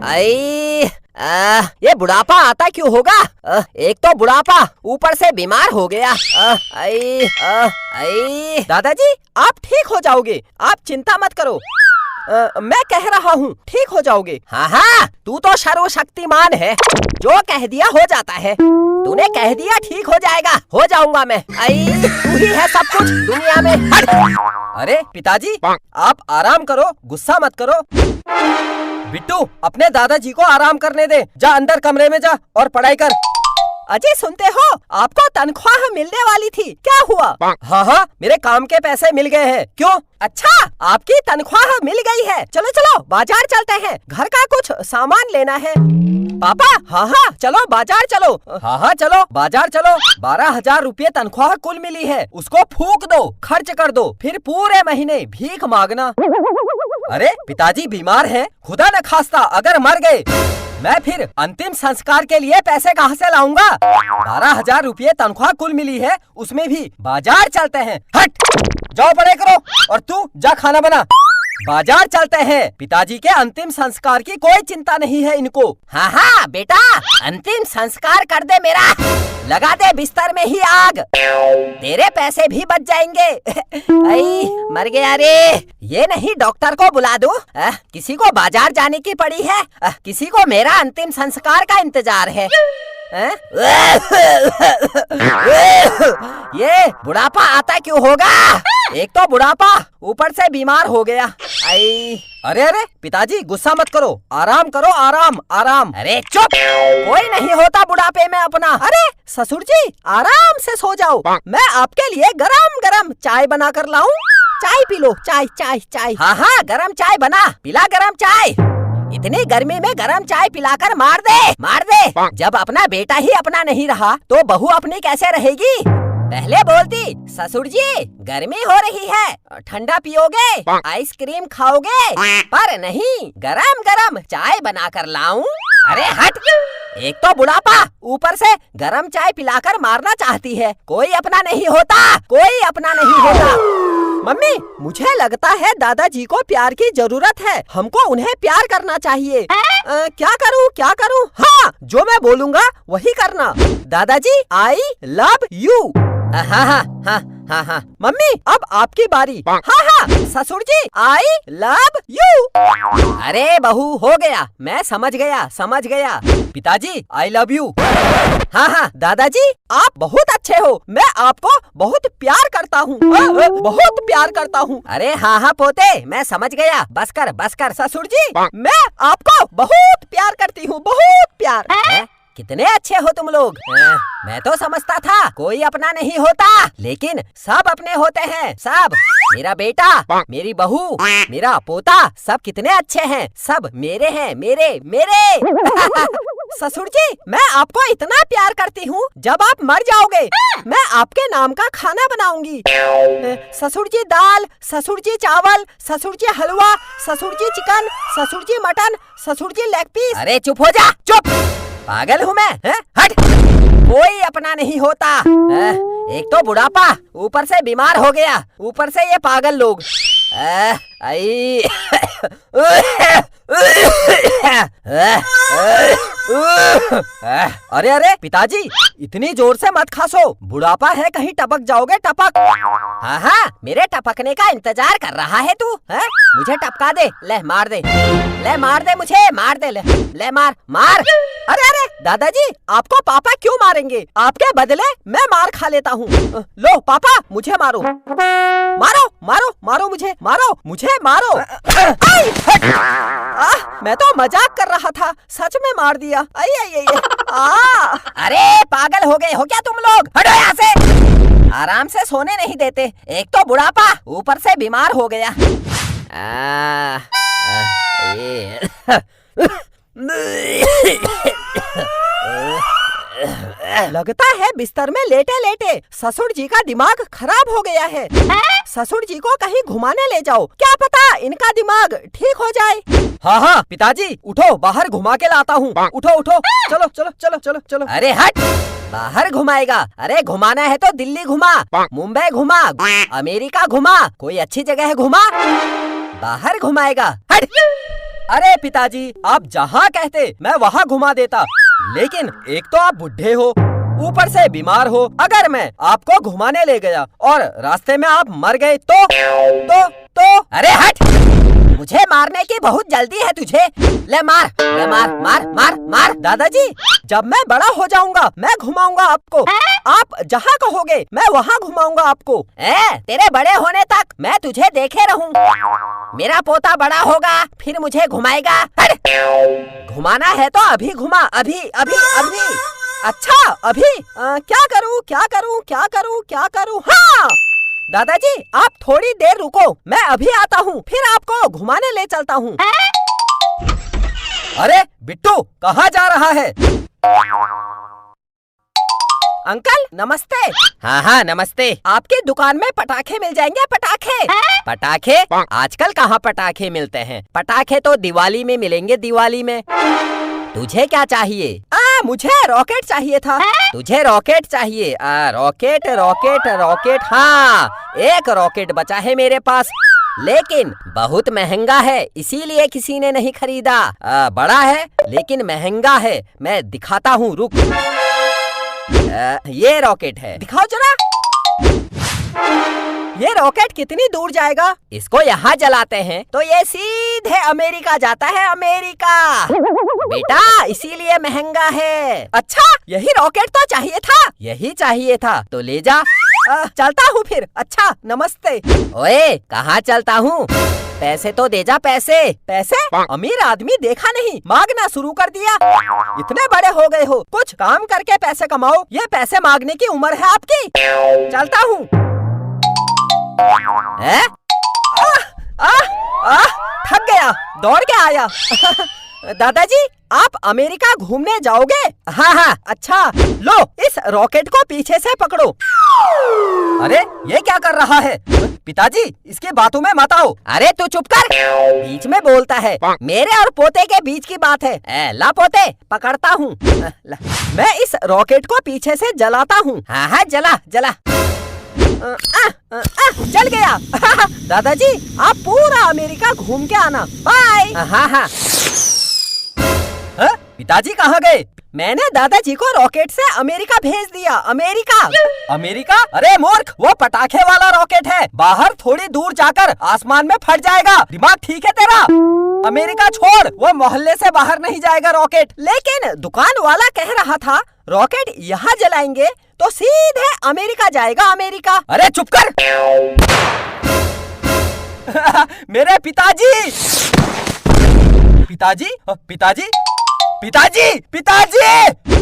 आई ये बुढ़ापा आता क्यों होगा? एक तो बुढ़ापा, ऊपर से बीमार हो गया। आई दादाजी, आप ठीक हो जाओगे, आप चिंता मत करो। मैं कह रहा हूँ ठीक हो जाओगे। हाँ हाँ, तू तो सर्वशक्तिमान है, जो कह दिया हो जाता है। तूने कह दिया ठीक हो जाएगा, हो जाऊंगा मैं। आई तू ही है सब कुछ दुनिया में। हट। अरे पिताजी, आप आराम करो, गुस्सा मत करो। बिट्टू, अपने दादाजी को आराम करने दे। जा अंदर कमरे में जा और पढ़ाई कर। अजय सुनते हो, आपको तनख्वाह मिलने वाली थी, क्या हुआ? हाँ हाँ, मेरे काम के पैसे मिल गए हैं। क्यों? अच्छा, आपकी तनख्वाह मिल गई है। चलो चलो बाजार चलते हैं, घर का कुछ सामान लेना है। पापा, हाँ हाँ चलो बाजार चलो। हाँ हाँ चलो बाजार चलो। 12,000 रुपये तनख्वाह कुल मिली है, उसको फूक दो, खर्च कर दो, फिर पूरे महीने भीख मांगना। अरे पिताजी बीमार हैं, खुदा न खास्ता अगर मर गए, मैं फिर अंतिम संस्कार के लिए पैसे कहाँ से लाऊंगा? 12,000 रुपये तनख्वाह कुल मिली है, उसमें भी बाजार चलते हैं। हट, जाओ पढ़ाई करो। और तू जा खाना बना। बाजार चलते हैं, पिताजी के अंतिम संस्कार की कोई चिंता नहीं है इनको। हाँ हाँ बेटा, अंतिम संस्कार कर दे मेरा, लगा दे बिस्तर में ही आग, तेरे पैसे भी बच जाएंगे। आई मर गया रे। ये नहीं डॉक्टर को बुला दूं? किसी को बाजार जाने की पड़ी है, किसी को मेरा अंतिम संस्कार का इंतजार है। ये बुढ़ापा आता क्यों होगा? एक तो बुढ़ापा, ऊपर से बीमार हो गया। आई अरे अरे पिताजी, गुस्सा मत करो, आराम करो, आराम आराम। अरे चुप, कोई नहीं होता बुढ़ापे में अपना। अरे ससुर जी, आराम से सो जाओ, मैं आपके लिए गरम गरम चाय बना कर लाऊं। चाय पी लो, चाय चाय चाय। हाँ हाँ, गरम चाय बना, पिला गरम चाय। इतनी गर्मी में गरम चाय पिलाकर मार दे, मार दे। जब अपना बेटा ही अपना नहीं रहा तो बहू अपनी कैसे रहेगी? पहले बोलती, ससुर जी गर्मी हो रही है, ठंडा पियोगे, आइसक्रीम खाओगे, पर नहीं, गरम गरम चाय बना कर लाऊं। अरे हट, एक तो बुढ़ापा, ऊपर से गरम चाय पिलाकर मारना चाहती है। कोई अपना नहीं होता, कोई अपना नहीं होता। मम्मी, मुझे लगता है दादाजी को प्यार की जरूरत है, हमको उन्हें प्यार करना चाहिए। क्या करूं, क्या करूं? हाँ, जो मैं बोलूँगा वही करना। दादाजी, आई लव यू। हाँ हाँ हाँ हाँ हाँ। मम्मी, अब आपकी बारी। हाँ हाँ ससुर जी, आई लव यू। अरे बहू, हो गया, मैं समझ गया समझ गया। पिताजी, आई लव यू। हाँ हाँ दादाजी, आप बहुत अच्छे हो, मैं आपको बहुत प्यार करता हूँ, बहुत प्यार करता हूँ। अरे हाँ हाँ पोते, मैं समझ गया, बस कर ससुर जी, मैं आपको बहुत प्यार करती हूँ, बहुत प्यार। कितने अच्छे हो तुम लोग। मैं तो समझता था कोई अपना नहीं होता, लेकिन सब अपने होते हैं, सब। मेरा बेटा, मेरी बहू, मेरा पोता, सब कितने अच्छे हैं, सब मेरे हैं, मेरे मेरे। ससुर जी, मैं आपको इतना प्यार करती हूँ, जब आप मर जाओगे मैं आपके नाम का खाना बनाऊंगी। ससुर जी दाल, ससुर जी चावल, ससुर जी हलवा, ससुर जी चिकन, ससुर जी मटन, ससुर जी लेग पीस। अरे चुप हो जा, चुप, पागल हूँ मैं? हट, कोई अपना नहीं होता। एक तो बुढ़ापा, ऊपर से बीमार हो गया, ऊपर से ये पागल लोग। आई अरे अरे पिताजी, इतनी जोर से मत खासो, बुढ़ापा है, कहीं टपक जाओगे, टपक। हाँ हाँ, मेरे टपकने का इंतजार कर रहा है तू? मुझे टपका दे, ले मार दे, ले मार दे मुझे, मार दे, ले मार मार। अरे अरे दादाजी, आपको पापा क्यों मारेंगे? आपके बदले मैं मार खा लेता हूँ। लो पापा, मुझे मारो, मारो मारो मारो, मुझे मारो, मुझे मारो। मैं तो मजाक कर रहा था, सच में मार दिया। आई आई आई। अरे पागल हो गए हो क्या तुम लोग? हटो यहाँ से, आराम से सोने नहीं देते, एक तो बुढ़ापा, ऊपर से बीमार हो गया। लगता है बिस्तर में लेटे लेटे ससुर जी का दिमाग खराब हो गया है। ससुर जी को कहीं घुमाने ले जाओ, क्या पता इनका दिमाग ठीक हो जाए। हाँ हाँ पिताजी, उठो, बाहर घुमा के लाता हूँ। उठो उठो, चलो चलो चलो चलो चलो। अरे हट, बाहर घुमाएगा? अरे घुमाना है तो दिल्ली घुमा, मुंबई घुमा, अमेरिका घुमा, कोई अच्छी जगह है घुमा, बाहर घुमाएगा। हट, अरे पिताजी, आप जहाँ कहते मैं वहाँ घुमा देता, लेकिन एक तो आप बुढ़े हो, ऊपर से बीमार हो। अगर मैं आपको घुमाने ले गया और रास्ते में आप मर गए तो अरे हट, मुझे मारने की बहुत जल्दी है तुझे। ले मार, ले मार, मार मार मार। दादाजी, जब मैं बड़ा हो जाऊंगा मैं घुमाऊंगा आपको, आप जहाँ कहोगे मैं वहाँ घुमाऊंगा आपको। तेरे बड़े होने तक मैं तुझे देखे रहूं। मेरा पोता बड़ा होगा फिर मुझे घुमाएगा। घुमाना है तो अभी घुमा, अभी अभी अभी। अच्छा अभी क्या करूँ क्या करूँ क्या करूँ क्या करूँ? हाँ दादाजी, आप थोड़ी देर रुको, मैं अभी आता हूँ, फिर आपको घुमाने ले चलता हूँ। अरे बिट्टू, कहाँ जा रहा है? अंकल नमस्ते। हाँ हाँ नमस्ते। आपकी दुकान में पटाखे मिल जाएंगे? पटाखे? पटाखे? आजकल कहाँ पटाखे मिलते हैं? पटाखे तो दिवाली में मिलेंगे, दिवाली में। तुझे क्या चाहिए? मुझे रॉकेट चाहिए था। तुझे रॉकेट चाहिए? रॉकेट रॉकेट रॉकेट, हाँ एक रॉकेट बचा है मेरे पास, लेकिन बहुत महंगा है, इसीलिए किसी ने नहीं खरीदा। बड़ा है लेकिन महंगा है, मैं दिखाता हूँ, रुक। ये रॉकेट है, दिखाओ जरा। ये रॉकेट कितनी दूर जाएगा? इसको यहाँ जलाते हैं तो ये सीधे अमेरिका जाता है, अमेरिका। बेटा इसीलिए महंगा है। अच्छा, यही रॉकेट तो चाहिए था? यही चाहिए था तो ले जा। चलता हूँ फिर। अच्छा नमस्ते। ओए कहाँ चलता हूँ? पैसे तो दे जा, पैसे। पैसे? अमीर आदमी देखा नहीं, मांगना शुरू कर दिया। इतने बड़े हो गए हो, कुछ काम करके पैसे कमाओ, ये पैसे मांगने की उम्र है आपकी। चलता हूँ। थक गया, दौड़ के आया। दादाजी, आप अमेरिका घूमने जाओगे? हाँ हाँ। अच्छा लो, इस रॉकेट को पीछे से पकड़ो। अरे ये क्या कर रहा है? पिताजी इसकी बातों में मत आओ। अरे तू चुप कर, बीच में बोलता है। मेरे और पोते के बीच की बात है। ला पोते, पकड़ता हूँ। मैं इस रॉकेट को पीछे से जलाता हूँ। हाँ हाँ जला जला। चल गया। दादाजी आप पूरा अमेरिका घूम के आना, बाय। हाँ हाँ। पिताजी कहाँ गए? मैंने दादाजी को रॉकेट से अमेरिका भेज दिया। अमेरिका? अमेरिका? अरे मूर्ख, वो पटाखे वाला रॉकेट है, बाहर थोड़ी दूर जाकर आसमान में फट जाएगा। दिमाग ठीक है तेरा? अमेरिका छोड़, वो मोहल्ले से बाहर नहीं जाएगा रॉकेट। लेकिन दुकान वाला कह रहा था रॉकेट यहाँ जलाएंगे तो सीधे अमेरिका जाएगा, अमेरिका। अरे चुप कर। मेरे पिताजी, पिताजी पिताजी पिताजी पिताजी।